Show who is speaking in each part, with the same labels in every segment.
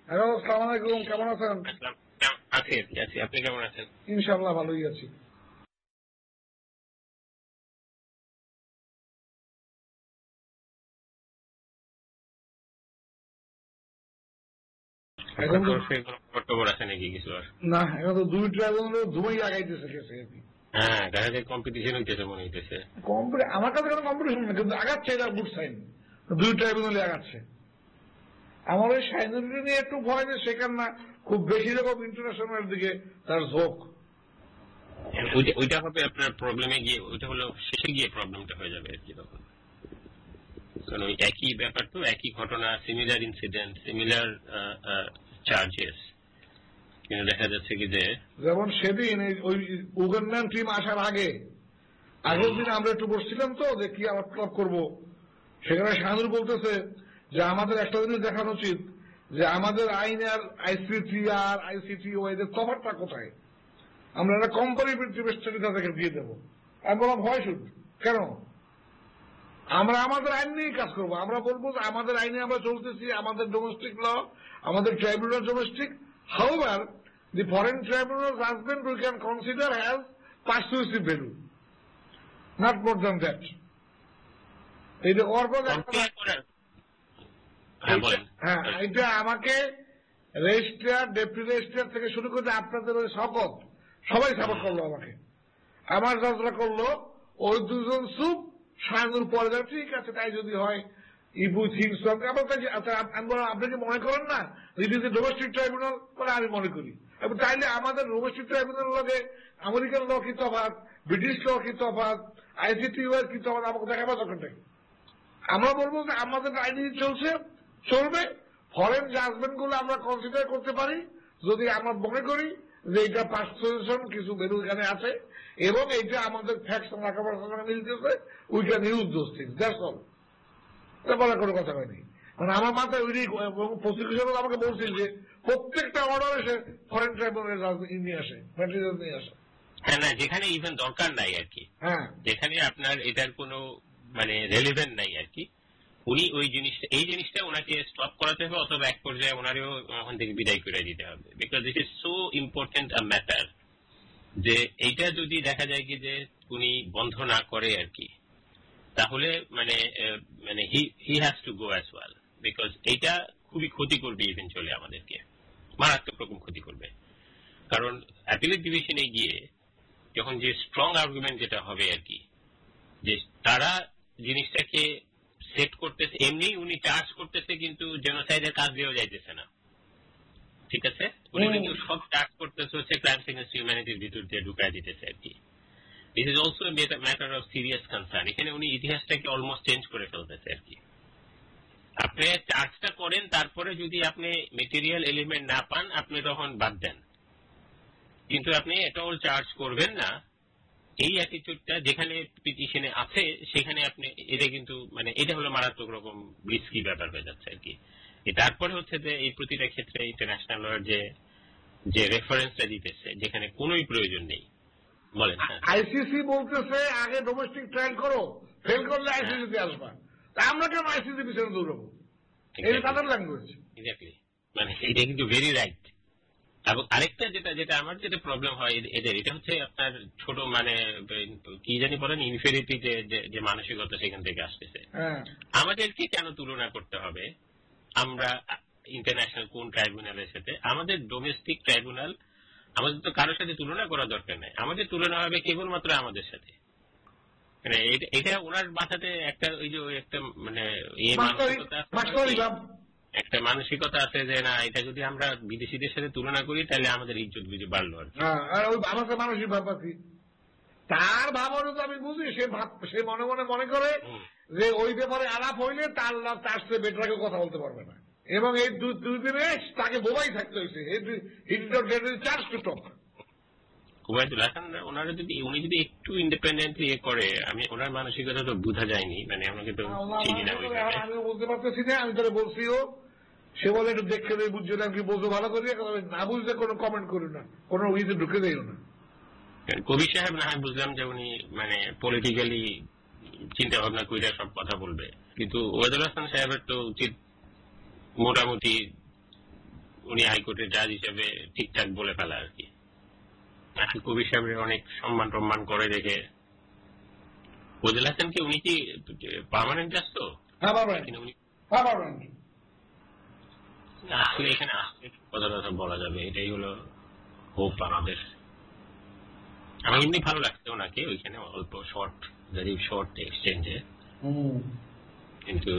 Speaker 1: Hello, আসসালামু আলাইকুম, কেমন আছেন?
Speaker 2: আছি, আপনি কেমন আছেন?
Speaker 1: ইনশাআল্লাহ ভালোই আছি। এখন
Speaker 2: খবর আছে নাকি কিছু? আর
Speaker 1: না, এখন তো দুই ট্রাইব্যুনাল ধুমাই লাগাইতেছে কেসে আর কি।
Speaker 2: হ্যাঁ, দেখা যায় কম্পিটিশন হইতেছে মনে হইতেছে।
Speaker 1: আমার কাছে কোনো কম্পিটিশন না, কিন্তু আগাচ্ছে, এটা গুড সাইন। দুই ট্রাইব্যুনালে আগাচ্ছে। আমার ওই সাইনুরিটি নিয়ে একটু ভয় যে সেখান না খুব বেশি রকম ইন্টারন্যাশনাল দিকে তার ঝোঁক।
Speaker 2: ওইটা হবে আপনার প্রবলেমে গিয়ে, ওইটা হলো শেষে গিয়ে প্রবলেমটা হয়ে যাবে আর কি তখন। কারণ ওই একই ব্যাপার তো, একই ঘটনা, সিমিলার ইনসিডেন্ট, সিমিলার চার্জেস, কিন্তু দেখা যাচ্ছে কি যে
Speaker 1: যেমন সেদিন ওই উগান্ডান টিম আসার আগের দিন আমরা একটু বসছিলাম তো যে কি আলাপ করবো, সেখানে শাহানুর বলতেছে যে আমাদের একটা জিনিস দেখানো উচিত যে আমাদের আইন আর আইসিটি আর আইসিটি এদের তফাৎটা কোথায়, আমরা একটা কম্পারিটিভ স্টাডি তাদেরকে দিয়ে দেবো। আমি বললাম ভয় শুধু কেন, আমরা আমাদের আইন নিয়েই কাজ করবো। আমরা বলবো যে আমাদের আইনে আমরা চলতেছি, আমাদের ডোমেস্টিক ল, আমাদের tribunal domestic, however the foreign tribunal judgement we can consider has persuasive value, not more than that. এইটা হ্যাঁ, এটা আমাকে রেজিস্ট্রার, ডেপুটি রেজিস্ট্রার থেকে শুরু করে আপনাদের ওই শপথ সবাই সাপোর্ট করলো আমাকে। আমার যাত্রা করলো ওই দুজন সুপ শাহানুর পরে যাবে, ঠিক আছে তাই যদি হয় ইবু থিংস। আপনি কি মনে করেন না it is a domestic tribunal? মানে আমি মনে করি। এবং তাইলে আমাদের ডোমেস্টিক ট্রাইব্যুনাল লগে আমেরিকান ল কি তফাৎ, ব্রিটিশ ল কি তফাৎ, আইসিটি কি তফাৎ, আমাকে দেখাবার দরকারটা কি? আমরা বলবো যে আমাদের আইন চলবে, ফরেন জাজমেন্ট গুলো আমরা কনসিডার করতে পারি যদি আমরা মনে করি যে এটা পার্সুয়েশন কিছু ভ্যালু এখানে আছে এবং এইটা আমাদের ফ্যাক্টস মিলতেছে, we can use those things, that's all. বলার কোনো কথা হয়নি। মানে আমার মাথায় ওই প্রসিকিউশন আমাকে বলছিল যে প্রত্যেকটা অর্ডার এসে ফরেন ট্রাইব্যুনাল নিয়ে আসে, ম্যাটেরিয়াল নিয়ে আসে।
Speaker 2: হ্যাঁ, না, যেখানে ইভেন দরকার নাই আর কি, হ্যাঁ, যেখানে আপনার এটার কোনো মানে রেলিভেন্ট নাই আর কি, উনি ওই জিনিসটা, এই জিনিসটা ওনাকে স্টপ করাতে হবে, অথবা এক পর্যায়ে ওনারও ওখান থেকে বিদায় করে দিতে হবে। Because this is so important a matter যে এইটা যদি দেখা যায় কি যে উনি বন্ধ না করে আর কি, তাহলে মানে মানে he has to go as well. Because এইটা খুবই ক্ষতি করবে, ইভেনচুয়ালি আমাদেরকে মারাত্মক রকম ক্ষতি করবে। কারণ অ্যাপিলেট ডিভিশনে গিয়ে যখন যে স্ট্রং আর্গুমেন্ট যেটা হবে আর কি, যে তারা জিনিসটাকে সেট করতেছে, এমনি উনি চার্জ করতেছে কিন্তু জেনোসাইডের কাজ দিয়েও যাইতেছে না, ঠিক আছে, উনি কিন্তু সব চার্জ করতেছে হচ্ছে ক্রাইমস এগেইনস্ট হিউম্যানিটির ভিতর দিয়ে ঢুকাই দিতেছে আর কি। This is also matter of serious concern. এখানে উনি ইতিহাসটাকে অলমোস্ট চেঞ্জ করে ফেলতেছে আর কি। আপনি চার্জটা করেন, তারপরে যদি আপনি মেটেরিয়াল এলিমেন্ট না পান আপনি তখন বাদ দেন, কিন্তু আপনি এটাও চার্জ করবেন না। এই অ্যাটিটিউডটা যেখানে পিটিশনে আছে সেখানে আপনি এটা কিন্তু মানে এটা হলো মারাত্মক রকম রিস্কি ব্যাপার হয়ে যাচ্ছে আর কি। তারপরে হচ্ছে যে এই প্রতিটা ক্ষেত্রে ইন্টারন্যাশনাল লয়ের যে রেফারেন্সটা দিতেছে যেখানে কোনোই প্রয়োজন নেই। বলেন।
Speaker 1: আইসিসি বলতেছে আগে ডোমেস্টিক ট্রায়াল করো, ফেল করলে আইসিসিতে আসবা, তা আমরা কেন আইসিসি পিছনে দৌড়াবো? এটা তাদের ল্যাঙ্গুয়েজ। এক্স্যাক্টলি,
Speaker 2: মানে এটা কিন্তু ভেরি রাইট। এবং আরেকটা যেটা আমার যেটা প্রবলেম হয় এদের, এটা হচ্ছে আপনার ছোট মানে কি জানি বলেন ইনফেরিটি, যে মানসিকতা সেখান থেকে আসতেছে। আমাদেরকে কেন তুলনা করতে হবে আমরা ইন্টারন্যাশনাল কোন ট্রাইব্যুনালের সাথে? আমাদের ডোমেস্টিক ট্রাইব্যুনাল, আমাদের তো কারোর সাথে তুলনা করার দরকার নেই, আমাদের তুলনা হবে কেবলমাত্র আমাদের সাথে। মানে এটা ওনার মাথাতে একটা ওই যে একটা মানে একটা মানসিকতা আছে যে না, এটা যদি আমরা বিদেশিদের সাথে তুলনা করি তাহলে আমাদের ইজ্জত বুঝে বাড়লো আর কি।
Speaker 1: আমাদের মানসিক ভাব আছে, তার ভাবনা তো আমি বুঝি, সে মনে মনে করে যে ওই ব্যাপারে আলাপ হইলে তার সাথে বেটারকে কথা বলতে পারবে না, এবং এই দুই দিনে তাকে বোবাই থাকতে হয়েছে।
Speaker 2: ওনারা যদি উনি যদি একটু ইন্ডিপেন্ডেন্টলি করে, আমি ওনার মানসিকতা তো বোঝা যায়নি, মানে আমাকে তো চিনি না,
Speaker 1: আমি বলতে পারতেছি না। আমি তাহলে বলছিও, সে বলে একটু দেখে দেয়, বুঝছো না কি বলছো ভালো করে, না বুঝলে কোনো কমেন্ট করো না, কোনো ইতে ঢুকে দেয় না।
Speaker 2: কবি সাহেব না হয় বুঝলাম যে উনি মানে পলিটিক্যালি চিন্তা ভাবনা করে সব কথা বলবে, কিন্তু ওয়াদুল হাসান সাহেবের তো উচিত মোটামুটি উনি হাইকোর্টের জাজ হিসেবে ঠিকঠাক বলে ফেলা আর কি। আশিক কবির সাহেবের অনেক সম্মান টম্মান করে দেখে। ফজল হাসান কি উনি কি পার্মানেন্ট জাজ? তো আসলে এখানে কথা বলা যাবে, এটাই হলো হোপ আমাদের। আমার এমনি ভালো লাগছে ওনাকে ওইখানে অল্প ভেরি শর্ট এক্সচেঞ্জে, কিন্তু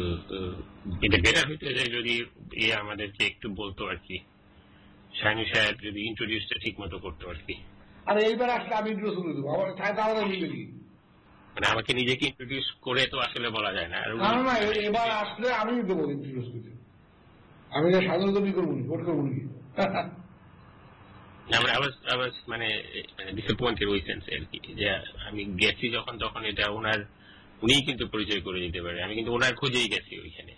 Speaker 2: এটা বেটার হইতো যে যদি আমাদেরকে একটু বলতো আর কি, শাহিনী সাহেব যদি ইন্ট্রোডিউসটা ঠিক মতো করতো আর কি।
Speaker 1: আর এইবার আসলে আমি ইন্ট্রোডিউস করে দেবো,
Speaker 2: মানে আমাকে নিজেকে ইন্ট্রোডিউস করে তো আসলে বলা যায় না।
Speaker 1: না, এবার আসলে আমি দেবো ইন্ট্রোডিউস করে, আমি স্বাধীনতা করবো ভোট করবো নাকি।
Speaker 2: মানে ডিসঅ্যাপয়েন্টেড ওই সেন্সে আর কি, যে আমি গেছি যখন তখন এটা উনিই কিন্তু পরিচয় করে দিতে পারে, আমি কিন্তু ওনার খোঁজেই গেছি ওইখানে।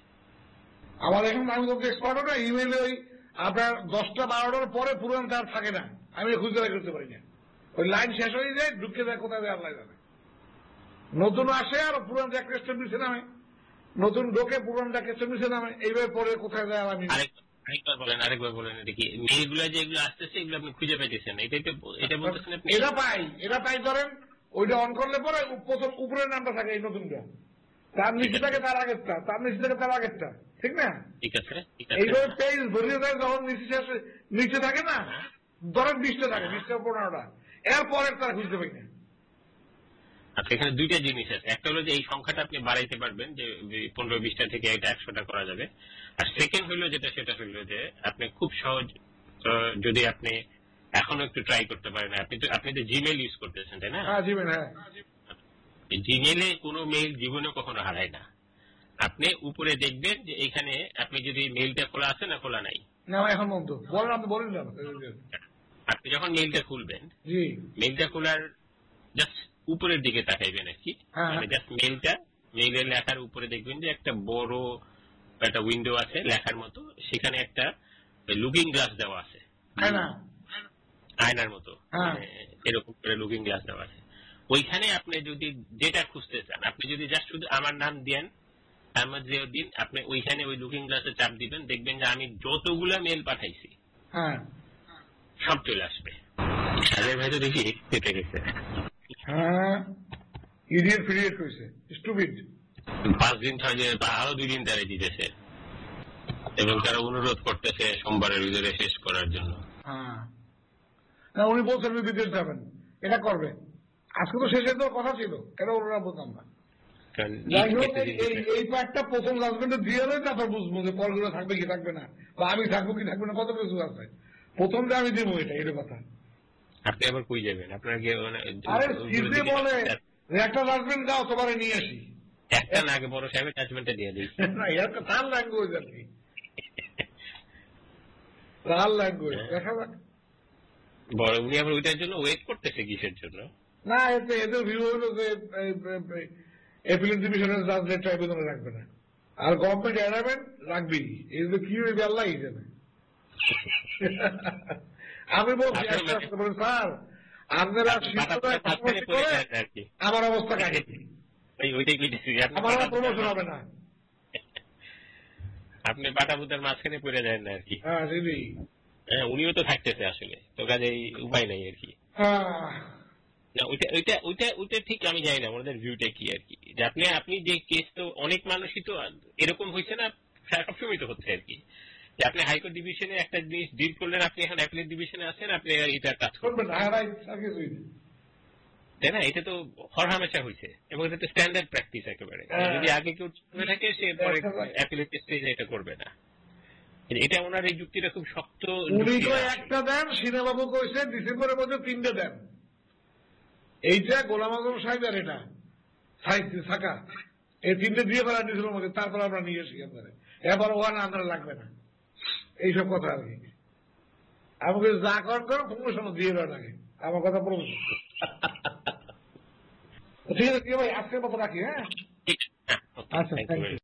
Speaker 1: আমার এখন আমি তো এক্সপার্টও না, ইমেলে ওই আপনার 10টা 12টার পরে পুরান তার থাকে না, আমি খুঁজে বের করতে পারি না, ওই লাইন শেষ হয়ে যায়, ঢুকে যায় কোথায় যায় আল্লাহ জানে। নতুন আসে আর পুরান একটা স্টেপ নিচে নামে, নতুন ঢোকে পুরানটা কেস্টেপ নিচে নামে, এইভাবে পরে কোথায় যায় আমি।
Speaker 2: আরেকবার বলেন দেখি, মেলগুলো যেগুলো আসতেছে এগুলো আপনি খুঁজে পাইতেছেন, এটা বলতেছেন আপনি?
Speaker 1: এটা পাই ধরেন ওইটা অন করলে পরে প্রথম উপরের নামটা থাকে এই নতুনটা, তার নিচে থাকে তার আগেরটা, তার নিচে থাকে তার আগেরটা, ঠিক না?
Speaker 2: ঠিক আছে।
Speaker 1: এইভাবে পেজ ধরিয়ে দেয়, যখন নিচে থাকে না, ধরেন 20টা থাকে, 20টা 15টা, এরপরের তারা খুঁজতে পাই না।
Speaker 2: আচ্ছা, এখানে দুইটা জিনিস আছে, একটা হলো যে এই সংখ্যাটা আপনি বাড়াইতে পারবেন, যে 15-20টা থেকে এটা 100টা করা যাবে। আর সেকেন্ড হইলো সেটা হইলো যে আপনি খুব সহজ, যদি আপনি এখনো একটু ট্রাই করতে পারেন, আপনি তো জিমেল ইউজ করতেছেন তাই না? জিমেলে কোনো মেইল জীবনে কখনো হারায় না। আপনি উপরে দেখবেন যে এখানে আপনি যদি মেইলটা খোলা আছে না খোলা নাই, আপনি যখন মেইলটা খুলবেন, মেইলটা খোলার জাস্ট উপরের দিকে তাকাইবেন আর কি, মানে জাস্ট মেইলের লেখার উপরে দেখবেন যে একটা বড় একটা উইন্ডো আছে লেখার মতো, সেখানে একটা লুকিং গ্লাস দেওয়া আছে, আয়নার মতো, এরকম করে লুকিং গ্লাস দেওয়া আছে। ওইখানে আপনি যদি যেটা খুঁজতে চান, আপনি যদি জাস্ট শুধু আমার নাম দেন আহমদ জিয়াউদ্দিন, আপনি ওইখানে ওই লুকিং গ্লাসে চাপ দিবেন, দেখবেন যে আমি যতগুলা মেল পাঠাইছি সব চলে আসবে। আরে ভাই তো দেখি কেটে গেছে, 5 দিন 6 দিন বা আরো 2 দিন তারা দিতেছে, এবং তারা অনুরোধ করতেছে সোমবারের ভিতরে শেষ করার জন্য।
Speaker 1: উনি বলছেন বিদেশ যাবেন, এটা করবে, আজকে তো শেষের তো কথা ছিল, এটা ওরা বলতাম না। এই পার্টটা প্রথম জাজমেন্টে দিয়ে দেয়, তারপর বুঝবো যে পরগুলো থাকবে কি থাকবে না, বা আমি থাকবো কি থাকবে না, কত কিছু আছে। প্রথম যে আমি দেবো এটা কথা।
Speaker 2: আপনি আবার কই যাবেন? আপনাকে
Speaker 1: বলে একটা জাজমেন্ট দাও, তোমার নিয়ে আসি,
Speaker 2: একটা না আগে বড় সাহেবের জাজমেন্টটা দিয়ে দিই।
Speaker 1: না, এটা তার ল্যাঙ্গুয়েজ আর কি, তার ল্যাঙ্গুয়েজ দেখা যাক।
Speaker 2: বড় উনি আবার ওইটার জন্য ওয়েট করতেছে কিসের জন্য?
Speaker 1: না, এদের ভিউ হলো যে অ্যাপিলেট ডিভিশনের জাজদের ট্রাইব্যুনালে রাখবে না, আর গভর্নমেন্ট এড়াবেন রাখবেই, এগুলো কি হয়ে আল্লাহ জানে। আমি বলছি স্যার, আপনারা আমার অবস্থা কাকে, আমার প্রমোশন হবে না,
Speaker 2: আপনি বাটাবুতার মাঝখানে পড়ে যায় না আর কি। হ্যাঁ, উনিও তো থাকতেছে আসলে, তো কাজে উপায় নাই আর কি। ওইটা ঠিক আমি জানি না ওনাদের ভিউটা কি আর কি, যে আপনি যে কেস, তো অনেক মানুষই তো এরকম হয়েছে না, সবসময় তো হচ্ছে আর কি, যে আপনি হাইকোর্ট ডিভিশনে একটা জিনিস ডিল করলেন, আপনি এখন অ্যাপিলেট ডিভিশনে আছেন, আপনি এটা কাজ করবেন, তাই না? এটা তো হরহামেশা হয়েছে, এবং এটা তো স্ট্যান্ডার্ড প্র্যাকটিস একেবারে। যদি আগে কেউ করে থাকে, সে পরে অ্যাপিলেট স্টেজে এটা করবে না। এটা ওনার এই যুক্তিটা খুব শক্ত।
Speaker 1: উনি তো একটা দেন, সিনেবাবু কইছে ডিসেম্বরের মধ্যে 3টে দেন, এইটা গোলাম আজম সাহেব আর এটা থাকা, এই 3টে দিয়ে ফেলা দিয়েছিল আমাকে, তারপর আমরা নিয়ে এসি আপনারা, এবার ওখানে আপনারা লাগবে না, এইসব কথা আর কি। আমাকে যা করেন করো, প্রমোশন দিয়ে দেওয়ার আগে আমার কথা প্রমোশন। ঠিক আছে ভাই, আজকের মতো রাখি। হ্যাঁ, আচ্ছা, থ্যাংক ইউ।